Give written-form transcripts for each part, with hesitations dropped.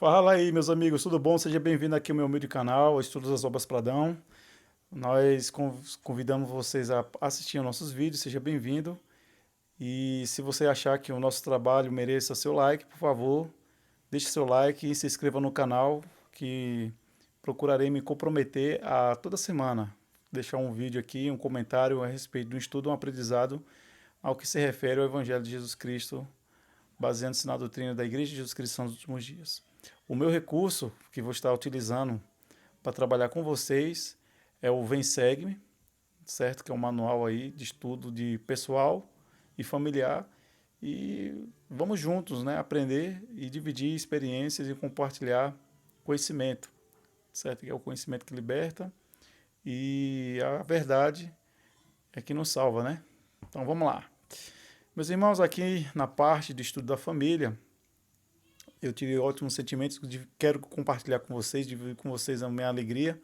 Fala aí, meus amigos, tudo bom? Seja bem-vindo aqui ao meu humilde canal, Estudos das Obras Pradão. Nós convidamos vocês a assistir aos nossos vídeos, seja bem-vindo. E se você achar que o nosso trabalho mereça seu like, por favor, deixe seu like e se inscreva no canal, que procurarei me comprometer a toda semana deixar um vídeo aqui, um comentário a respeito de um estudo, um aprendizado ao que se refere ao Evangelho de Jesus Cristo, baseando-se na doutrina da Igreja de Jesus Cristo nos últimos dias. O meu recurso que vou estar utilizando para trabalhar com vocês é o Vem Segue-me, certo? Que é um manual aí de estudo de pessoal e familiar. E vamos juntos, né? Aprender e dividir experiências e compartilhar conhecimento, certo? Que é o conhecimento que liberta e a verdade é que nos salva, né? Então vamos lá. Meus irmãos, aqui na parte de estudo da família, eu tive ótimos sentimentos, quero compartilhar com vocês, dividir com vocês a minha alegria.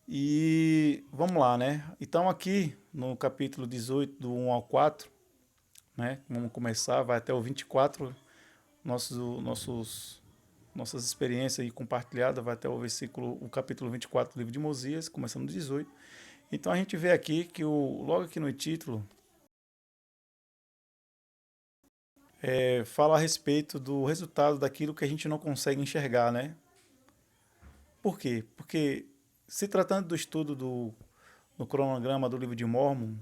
E vamos lá, né? Então aqui no capítulo 18, do 1 ao 4, né? Vamos começar, vai até o 24, nossas experiências aí compartilhadas, vai até o capítulo 24 do livro de Mosias, começando no 18. Então a gente vê aqui que logo aqui no título fala a respeito do resultado daquilo que a gente não consegue enxergar, né? Por quê? Porque se tratando do estudo do cronograma do livro de Mórmon,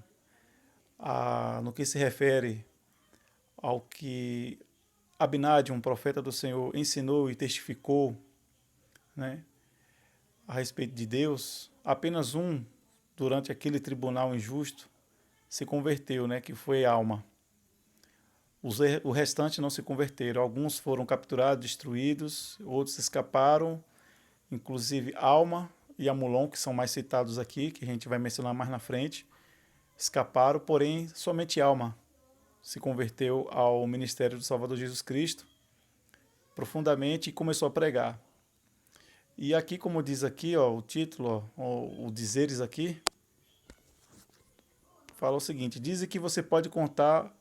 no que se refere ao que Abinadi, um profeta do Senhor, ensinou e testificou, né, a respeito de Deus, apenas um, durante aquele tribunal injusto, se converteu, né, que foi Alma. O restante não se converteram. Alguns foram capturados, destruídos, outros escaparam, inclusive Alma e Amulon, que são mais citados aqui, que a gente vai mencionar mais na frente, escaparam, porém somente Alma se converteu ao ministério do Salvador Jesus Cristo profundamente e começou a pregar. E aqui, como diz aqui, ó, o título, ó, o dizeres aqui, fala o seguinte: dizem que você pode contar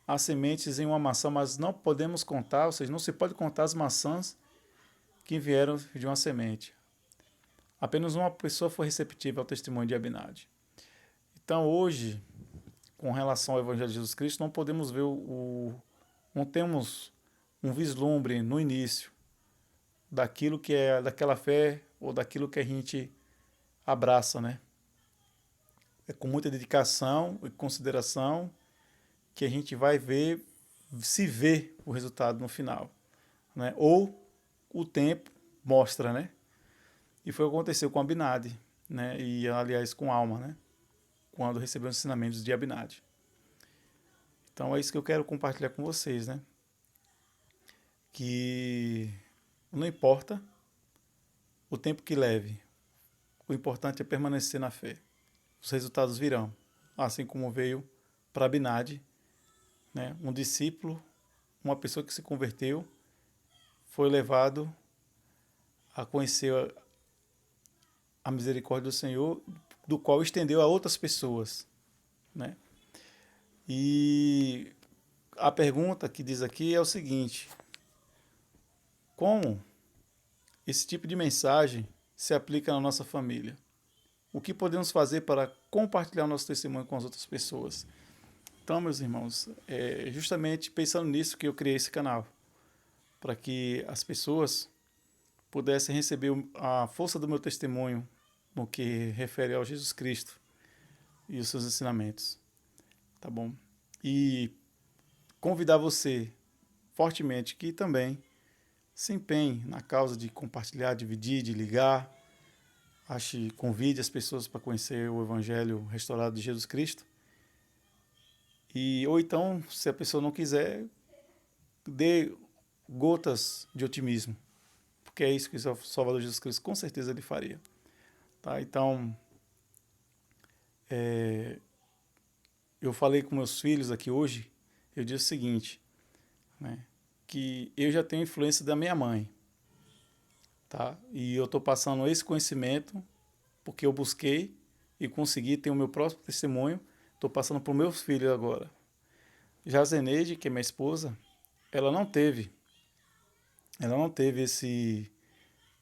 as sementes em uma maçã, mas não podemos contar, ou seja, não se pode contar as maçãs que vieram de uma semente. Apenas uma pessoa foi receptiva ao testemunho de Abinadi. Então, hoje, com relação ao Evangelho de Jesus Cristo, não podemos ver não temos um vislumbre no início daquilo que é daquela fé ou daquilo que a gente abraça, né? É com muita dedicação e consideração que a gente vai ver, se vê o resultado no final, né? Ou o tempo mostra, né? E foi o que aconteceu com Abinadi, né? E aliás com Alma, né? Quando recebeu os ensinamentos de Abinadi. Então é isso que eu quero compartilhar com vocês, né? Que não importa o tempo que leve, o importante é permanecer na fé. Os resultados virão, assim como veio para Abinadi, né? Um discípulo, uma pessoa que se converteu, foi levado a conhecer a misericórdia do Senhor, do qual estendeu a outras pessoas, né? E a pergunta que diz aqui é o seguinte: como esse tipo de mensagem se aplica na nossa família? O que podemos fazer para compartilhar nosso testemunho com as outras pessoas? Então, meus irmãos, é justamente pensando nisso que eu criei esse canal, para que as pessoas pudessem receber a força do meu testemunho no que refere ao Jesus Cristo e os seus ensinamentos, tá bom? E convidar você fortemente que também se empenhe na causa de compartilhar, dividir, de ligar, convide as pessoas para conhecer o Evangelho restaurado de Jesus Cristo. Ou então, se a pessoa não quiser, dê gotas de otimismo, porque é isso que o Salvador Jesus Cristo com certeza ele faria. Tá? Então, eu falei com meus filhos aqui hoje, eu disse o seguinte, né, que eu já tenho influência da minha mãe, tá? E eu estou passando esse conhecimento porque eu busquei e consegui ter o meu próprio testemunho, estou passando para os meus filhos agora. Já a Zeneide, que é minha esposa, ela não teve ela não teve esse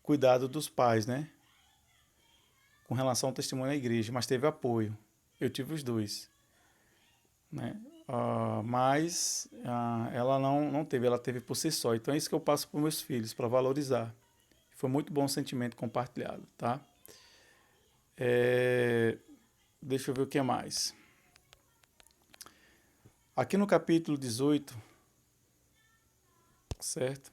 cuidado dos pais, né? Com relação ao testemunho da igreja, mas teve apoio. Eu tive os dois, né? Mas ela não teve, ela teve por si só. Então é isso que eu passo para meus filhos, para valorizar. Foi muito bom o sentimento compartilhado, tá? Deixa eu ver o que mais. Aqui no capítulo 18, certo?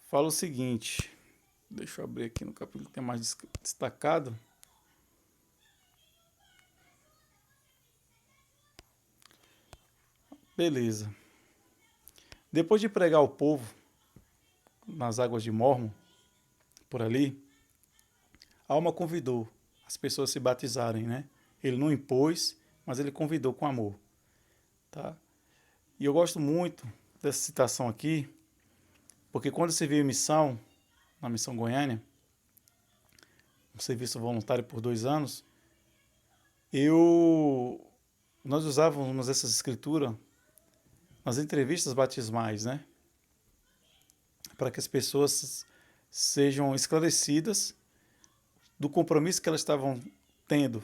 Fala o seguinte, deixa eu abrir aqui no capítulo que tem mais destacado. Beleza. Depois de pregar ao povo nas águas de Mormon, por ali, Alma convidou as pessoas a se batizarem, né? Ele não impôs, mas ele convidou com amor, tá? E eu gosto muito dessa citação aqui, porque quando você veio em missão, na Missão Goiânia, um serviço voluntário por 2 anos, nós usávamos essa escritura nas entrevistas batismais, né? Para que as pessoas sejam esclarecidas do compromisso que elas estavam tendo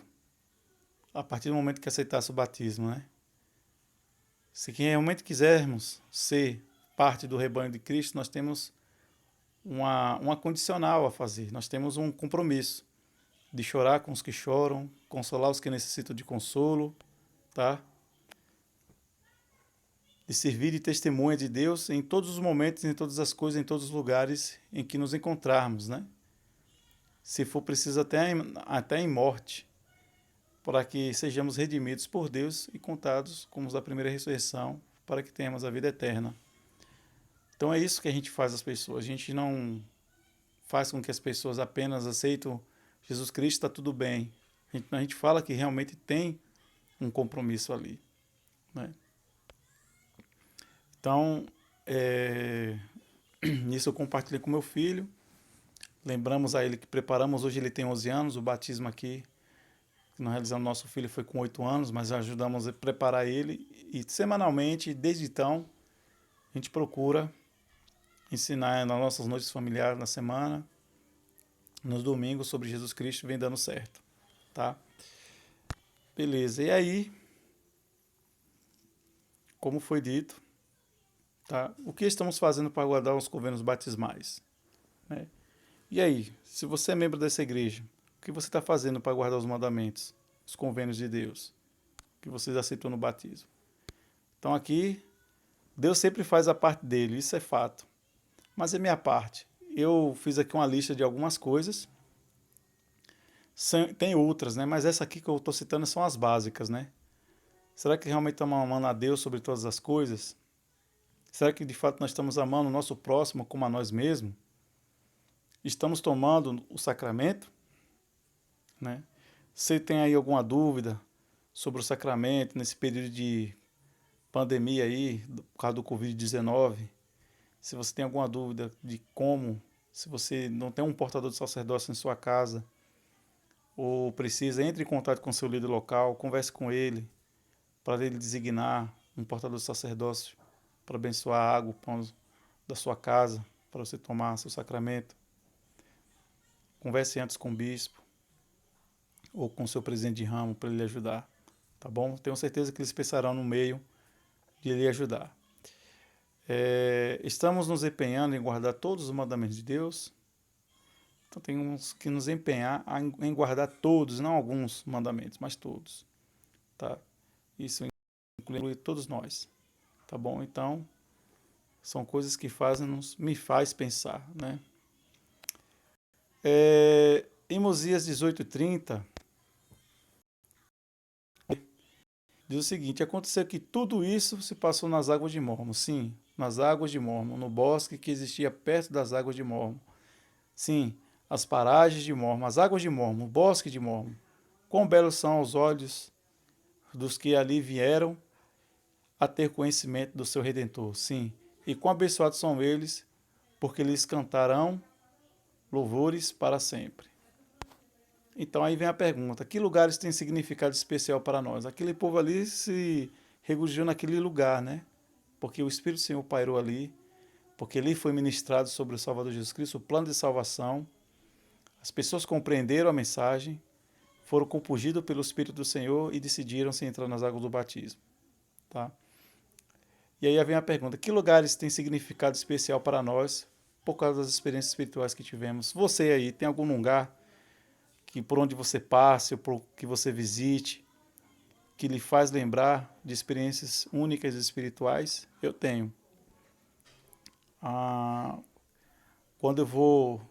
a partir do momento que aceitasse o batismo, né? Se realmente quisermos ser parte do rebanho de Cristo, nós temos uma condicional a fazer, nós temos um compromisso de chorar com os que choram, consolar os que necessitam de consolo, tá? De servir de testemunha de Deus em todos os momentos, em todas as coisas, em todos os lugares em que nos encontrarmos, né? Se for preciso até em morte, para que sejamos redimidos por Deus e contados como os da primeira ressurreição, para que tenhamos a vida eterna. Então é isso que a gente faz às pessoas. A gente não faz com que as pessoas apenas aceitem Jesus Cristo, está tudo bem. A gente fala que realmente tem um compromisso ali, né? Então, isso eu compartilhei com meu filho. Lembramos a ele que preparamos, hoje ele tem 11 anos, o batismo aqui que nós realizamos nosso filho foi com 8 anos, mas ajudamos a preparar ele e semanalmente, desde então, a gente procura ensinar nas nossas noites familiares na semana, nos domingos, sobre Jesus Cristo, vem dando certo, tá? Beleza, e aí, como foi dito, tá? O que estamos fazendo para guardar os convênios batismais, né? E aí, se você é membro dessa igreja, o que você está fazendo para guardar os mandamentos, os convênios de Deus, que vocês aceitou no batismo? Então aqui, Deus sempre faz a parte dele, isso é fato. Mas é minha parte. Eu fiz aqui uma lista de algumas coisas. Tem outras, né? Mas essa aqui que eu estou citando são as básicas, né? Será que realmente estamos amando a Deus sobre todas as coisas? Será que de fato nós estamos amando o nosso próximo como a nós mesmos? Estamos tomando o sacramento, né? Se tem aí alguma dúvida sobre o sacramento nesse período de pandemia aí, por causa do Covid-19, se você tem alguma dúvida de como, se você não tem um portador de sacerdócio em sua casa, ou precisa, entre em contato com seu líder local, converse com ele, para ele designar um portador de sacerdócio para abençoar a água, o pão da sua casa, para você tomar seu sacramento. Converse antes com o bispo ou com seu presidente de ramo para ele ajudar, tá bom? Tenho certeza que eles pensarão no meio de lhe ajudar. Estamos nos empenhando em guardar todos os mandamentos de Deus. Então temos que nos empenhar em guardar todos, não alguns mandamentos, mas todos, tá? Isso inclui todos nós, tá bom? Então são coisas que me faz pensar, né? Em Mosias 18:30 diz o seguinte: aconteceu que tudo isso se passou nas águas de Mormon. Sim, nas águas de Mormon, no bosque que existia perto das águas de Mormon. Sim, as paragens de Mormon, as águas de Mormon, o bosque de Mormon. Quão belos são aos olhos dos que ali vieram a ter conhecimento do seu Redentor. Sim, e quão abençoados são eles, porque lhes cantarão louvores para sempre. Então aí vem a pergunta: que lugares têm significado especial para nós? Aquele povo ali se regozijou naquele lugar, né? porque o Espírito do Senhor pairou ali, porque ali foi ministrado sobre o Salvador Jesus Cristo, o plano de salvação. As pessoas compreenderam a mensagem, foram compungidas pelo Espírito do Senhor e decidiram se entrar nas águas do batismo. Tá? E aí vem a pergunta, que lugares têm significado especial para nós por causa das experiências espirituais que tivemos? Você aí, tem algum lugar que por onde você passe, ou por que você visite, que lhe faz lembrar de experiências únicas e espirituais? Eu tenho. Quando eu vou,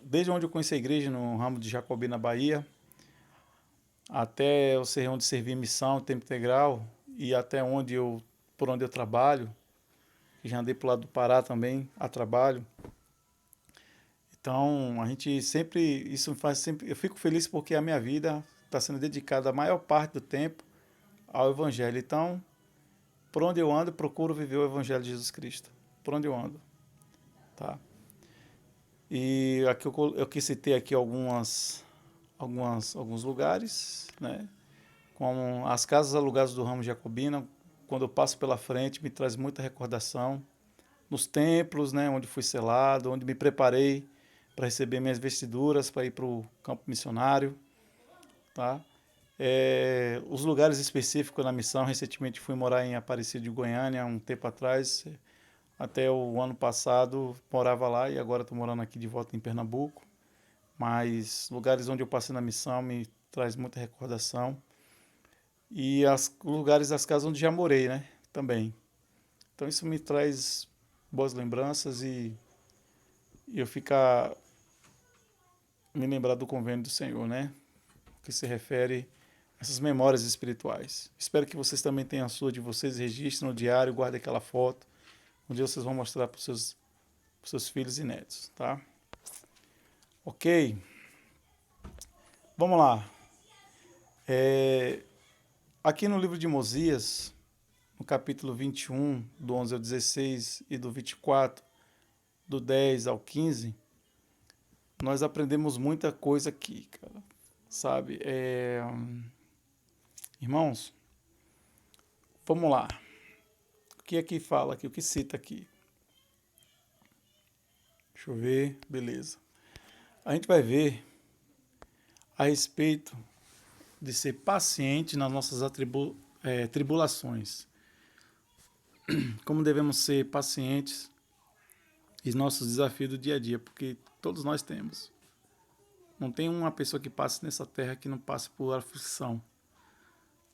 desde onde eu conheci a igreja, no ramo de Jacobi, na Bahia, até o serrão de servir missão, tempo integral, e até por onde eu trabalho, já andei para o lado do Pará também, a trabalho. Então, a gente sempre, isso me faz sempre, eu fico feliz porque a minha vida está sendo dedicada a maior parte do tempo ao Evangelho. Então, por onde eu ando, procuro viver o Evangelho de Jesus Cristo. Por onde eu ando, tá? E aqui eu quis citar aqui alguns lugares, né? Como as casas alugadas do ramo jacobino, quando eu passo pela frente, me traz muita recordação. Nos templos, né, onde fui selado, onde me preparei para receber minhas vestiduras, para ir para o campo missionário. Tá? Os lugares específicos na missão, recentemente fui morar em Aparecida de Goiânia, um tempo atrás, até o ano passado morava lá e agora estou morando aqui de volta em Pernambuco. Mas lugares onde eu passei na missão me traz muita recordação. E lugares das casas onde já morei, né? Também. Então isso me traz boas lembranças e eu ficar me lembrar do convênio do Senhor, né? Que se refere a essas memórias espirituais. Espero que vocês também tenham a sua de vocês, registrem no diário, guardem aquela foto. Um dia vocês vão mostrar para os seus filhos e netos, tá? Ok? Vamos lá. Aqui no livro de Mosias, no capítulo 21, do 11 ao 16 e do 24, do 10 ao 15, nós aprendemos muita coisa aqui, cara. Sabe? Irmãos, vamos lá. O que aqui fala aqui? O que cita aqui? Deixa eu ver. Beleza. A gente vai ver a respeito de ser paciente nas nossas tribulações. Como devemos ser pacientes em nossos desafios do dia a dia, porque todos nós temos. Não tem uma pessoa que passe nessa terra que não passe por aflição.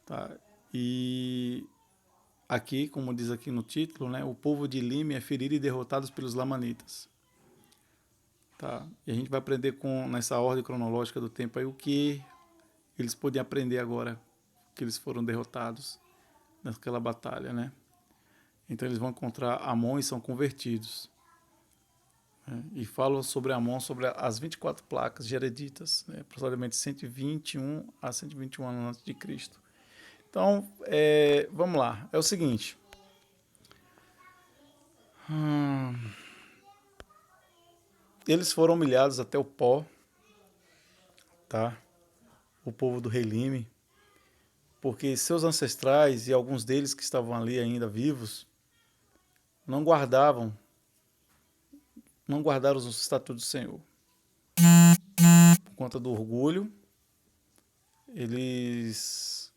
Tá? E aqui, como diz aqui no título, né, o povo de Lime é ferido e derrotado pelos lamanitas. Tá? E a gente vai aprender nessa ordem cronológica do tempo aí o que eles podem aprender agora que eles foram derrotados naquela batalha, né? Então eles vão encontrar Amon e são convertidos. Né? E falam sobre Amon, sobre as 24 placas gereditas, né? Aproximadamente 121 a 121 anos antes de Cristo. Então, vamos lá. É o seguinte. Eles foram humilhados até o pó, tá? O povo do rei Lime, porque seus ancestrais e alguns deles que estavam ali ainda vivos não guardaram os estatutos do Senhor. Por conta do orgulho, eles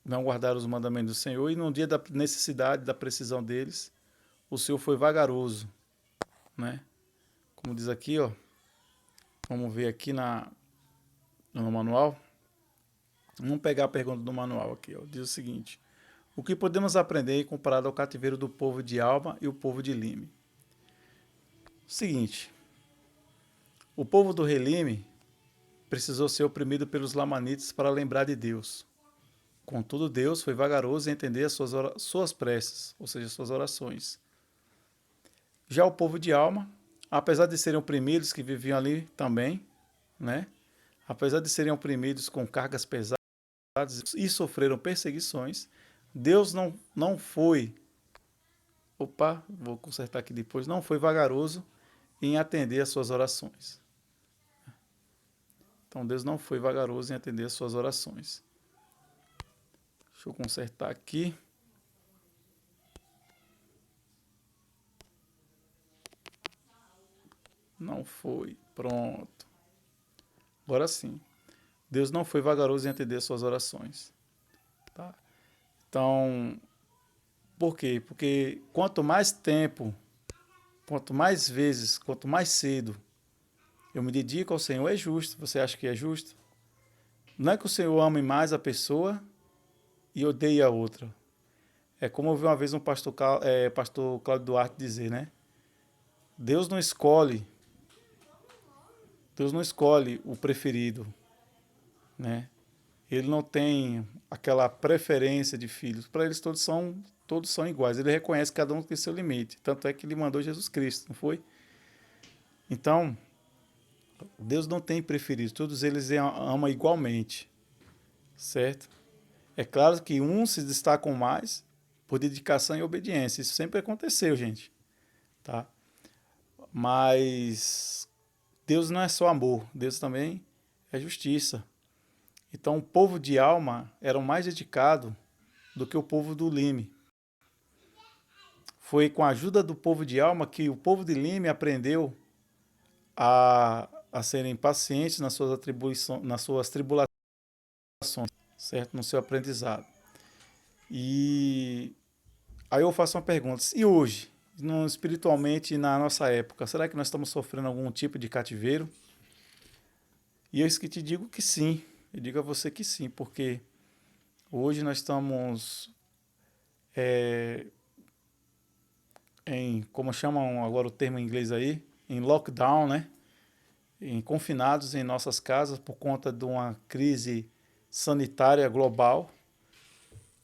não guardaram os mandamentos do Senhor e no dia da necessidade, da precisão deles, o Senhor foi vagaroso, né? Como diz aqui, ó, vamos ver aqui no manual. Vamos pegar a pergunta do manual aqui, ó. Diz o seguinte: o que podemos aprender comparado ao cativeiro do povo de Alma e o povo de Lime? Seguinte, o povo do rei Lime precisou ser oprimido pelos lamanitas para lembrar de Deus. Contudo, Deus foi vagaroso em entender as suas preces, ou seja, suas orações. Já o povo de Alma, apesar de serem oprimidos, que viviam ali também, né? Apesar de serem oprimidos com cargas pesadas e sofreram perseguições, Deus não foi, vou consertar aqui depois, não foi vagaroso em atender as suas orações. Então Deus não foi vagaroso em atender as suas orações. Deixa eu consertar aqui. Não foi. Pronto. Agora sim. Deus não foi vagaroso em atender suas orações. Tá? Então, por quê? Porque quanto mais tempo, quanto mais vezes, quanto mais cedo eu me dedico ao Senhor, é justo. Você acha que é justo? Não é que o Senhor ame mais a pessoa e odeie a outra. É como eu vi uma vez um pastor Cláudio Duarte dizer, né? Deus não escolhe, Deus não escolhe o preferido, né? Ele não tem aquela preferência de filhos. Para eles todos são iguais. Ele reconhece que cada um tem seu limite. Tanto é que ele mandou Jesus Cristo, não foi? Então, Deus não tem preferido. Todos eles ama igualmente, certo? É claro que uns se destacam mais por dedicação e obediência. Isso sempre aconteceu, gente, tá? Mas Deus não é só amor. Deus também é justiça. Então, o povo de Alma era o mais dedicado do que o povo do Lime. Foi com a ajuda do povo de Alma que o povo de Lime aprendeu a serem pacientes nas suas tribulações, certo? No seu aprendizado. E aí eu faço uma pergunta. E hoje, espiritualmente, na nossa época, será que nós estamos sofrendo algum tipo de cativeiro? E eu que te digo que sim. Eu digo a você que sim, porque hoje nós estamos como chamam agora o termo em inglês aí, em lockdown, né? Confinados em nossas casas por conta de uma crise sanitária global,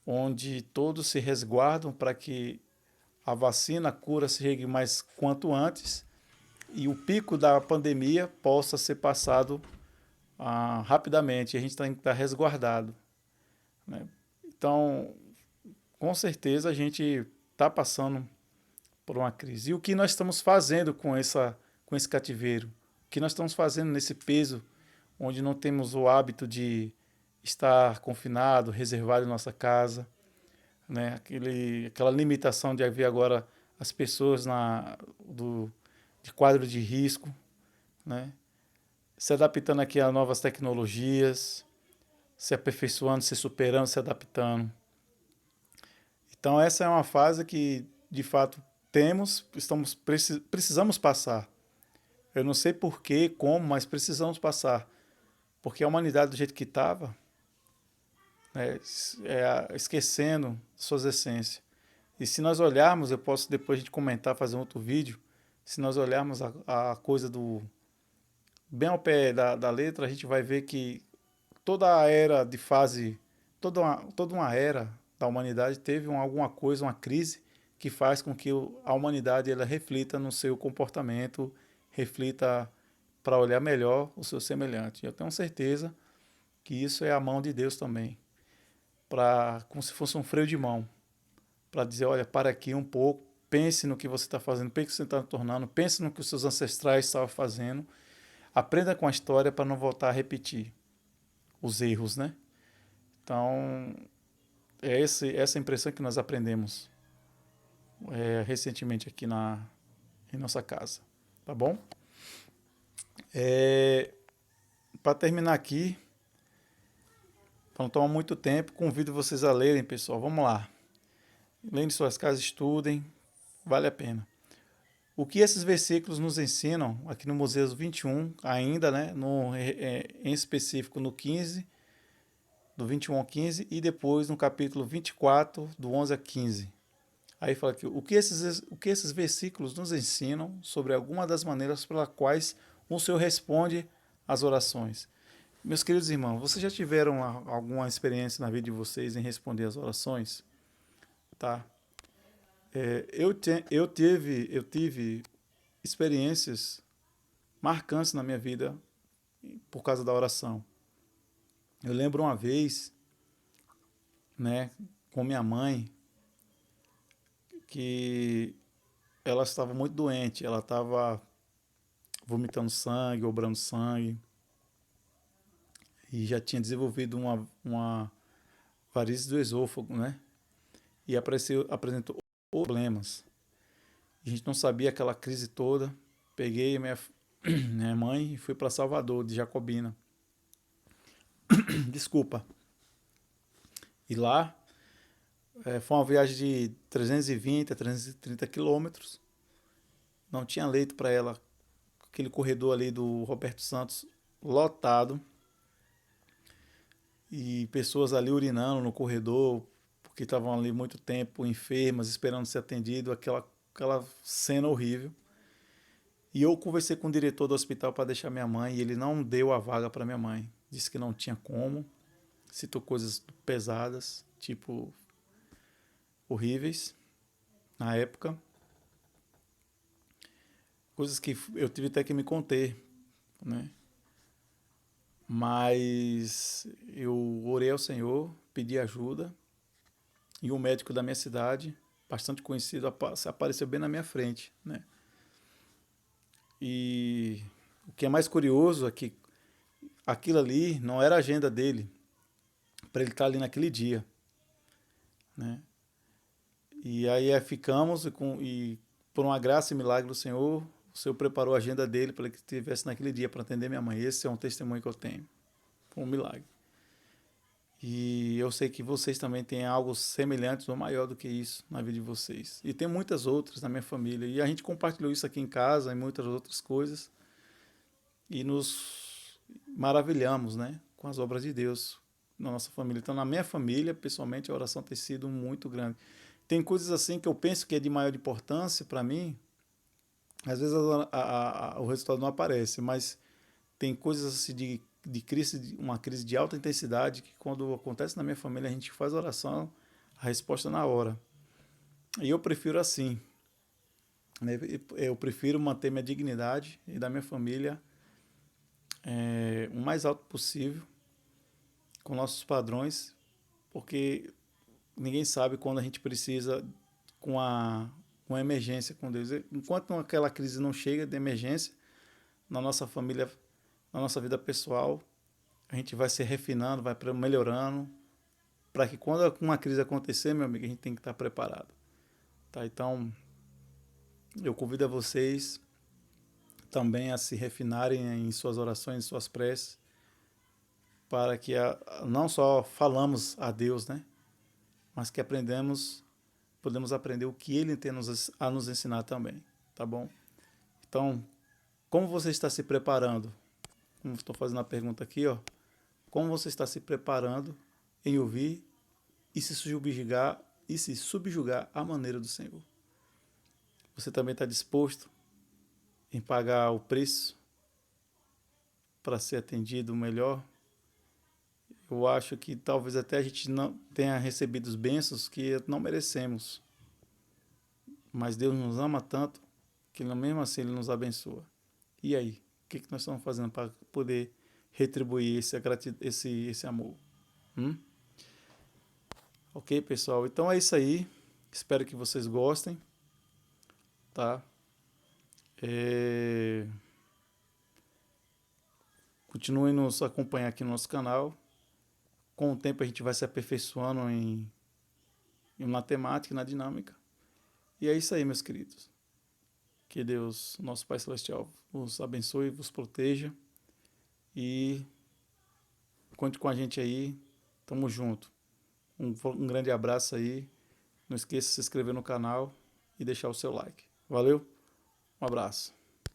onde todos se resguardam para que a vacina, a cura chegue mais quanto antes e o pico da pandemia possa ser passado rapidamente. A gente tem que estar resguardado, né? Então, com certeza a gente está passando por uma crise. E o que nós estamos fazendo com esse cativeiro? O que nós estamos fazendo nesse peso onde não temos o hábito de estar confinado, reservado em nossa casa, né? Aquela limitação de haver agora as pessoas de quadro de risco, né? Se adaptando aqui a novas tecnologias, se aperfeiçoando, se superando, se adaptando. Então essa é uma fase que, de fato, precisamos passar. Eu não sei porquê, como, mas precisamos passar. Porque a humanidade do jeito que estava, né, esquecendo suas essências. E se nós olharmos, eu posso depois a gente comentar, fazer um outro vídeo, se nós olharmos a coisa bem ao pé da letra, a gente vai ver que toda a era de fase, toda uma era da humanidade teve alguma coisa, uma crise, que faz com que a humanidade ela reflita no seu comportamento, reflita para olhar melhor o seu semelhante. Eu tenho certeza que isso é a mão de Deus também, como se fosse um freio de mão, para dizer, olha, para aqui um pouco, pense no que você está fazendo, pense no que você está tornando, pense no que os seus ancestrais estavam fazendo, aprenda com a história para não voltar a repetir os erros, né? Então, essa impressão que nós aprendemos recentemente aqui em nossa casa, tá bom? Para terminar aqui, para não tomar muito tempo, convido vocês a lerem, pessoal. Vamos lá. Leiam em suas casas, estudem, vale a pena. O que esses versículos nos ensinam, aqui no Museus 21, ainda, né, em específico no 15, do 21 ao 15, e depois no capítulo 24, do 11 a 15. Aí fala aqui, o que esses versículos nos ensinam sobre alguma das maneiras pelas quais o Senhor responde às orações. Meus queridos irmãos, vocês já tiveram alguma experiência na vida de vocês em responder às orações? Tá? Eu tive experiências marcantes na minha vida por causa da oração. Eu lembro uma vez, né, com minha mãe, que ela estava muito doente, ela estava vomitando sangue, obrando sangue, e já tinha desenvolvido uma varizes do esôfago, né? E apresentou problemas. A gente não sabia aquela crise toda. Peguei minha mãe e fui para Salvador, de Jacobina. Desculpa. E lá foi uma viagem de 320 a 330 quilômetros. Não tinha leito para ela. Aquele corredor ali do Roberto Santos lotado. E pessoas ali urinando no corredor, porque estavam ali muito tempo, enfermas, esperando ser atendido. Aquela cena horrível. E eu conversei com o diretor do hospital para deixar minha mãe e ele não deu a vaga para minha mãe. Disse que não tinha como. Citou coisas pesadas, tipo horríveis na época. Coisas que eu tive até que me conter, né? Mas eu orei ao Senhor, pedi ajuda e um médico da minha cidade, bastante conhecido, apareceu bem na minha frente, né? E o que é mais curioso é que aquilo ali não era a agenda dele para ele estar ali naquele dia, né? E aí ficamos e por uma graça e milagre do Senhor, o Senhor preparou a agenda dele para que estivesse naquele dia para atender minha mãe. Esse é um testemunho que eu tenho. Foi um milagre. E eu sei que vocês também têm algo semelhante ou maior do que isso na vida de vocês. E tem muitas outras na minha família. E a gente compartilhou isso aqui em casa e muitas outras coisas. E nos maravilhamos, né, com as obras de Deus na nossa família. Então, na minha família, pessoalmente, a oração tem sido muito grande. Tem coisas assim que eu penso que é de maior importância para mim. Às vezes o resultado não aparece, mas tem coisas assim de crise, uma crise de alta intensidade que quando acontece na minha família a gente faz oração, a resposta é na hora. E eu prefiro assim, né? Eu prefiro manter minha dignidade e da minha família o mais alto possível, com nossos padrões, porque ninguém sabe quando a gente precisa com uma emergência com Deus. Enquanto aquela crise não chega de emergência, na nossa família, na nossa vida pessoal, a gente vai se refinando, vai melhorando, para que quando uma crise acontecer, meu amigo, a gente tem que estar preparado. Tá? Então, eu convido a vocês também a se refinarem em suas orações, em suas preces, para que não só falamos a Deus, né? Mas que podemos aprender o que Ele tem a nos ensinar também, tá bom? Então, como você está se preparando? Como estou fazendo a pergunta aqui, ó. Como você está se preparando em ouvir e se subjugar à maneira do Senhor? Você também está disposto em pagar o preço para ser atendido melhor? Eu acho que talvez até a gente não tenha recebido os bênçãos que não merecemos. Mas Deus nos ama tanto que mesmo assim Ele nos abençoa. E aí? O que nós estamos fazendo para poder retribuir esse amor? Ok, pessoal? Então é isso aí. Espero que vocês gostem. Tá? Continuem nos acompanhar aqui no nosso canal. Com o tempo a gente vai se aperfeiçoando em matemática e na dinâmica. E é isso aí, meus queridos. Que Deus, nosso Pai Celestial, vos abençoe, vos proteja. E conte com a gente aí. Tamo junto. Um grande abraço aí. Não esqueça de se inscrever no canal e deixar o seu like. Valeu? Um abraço.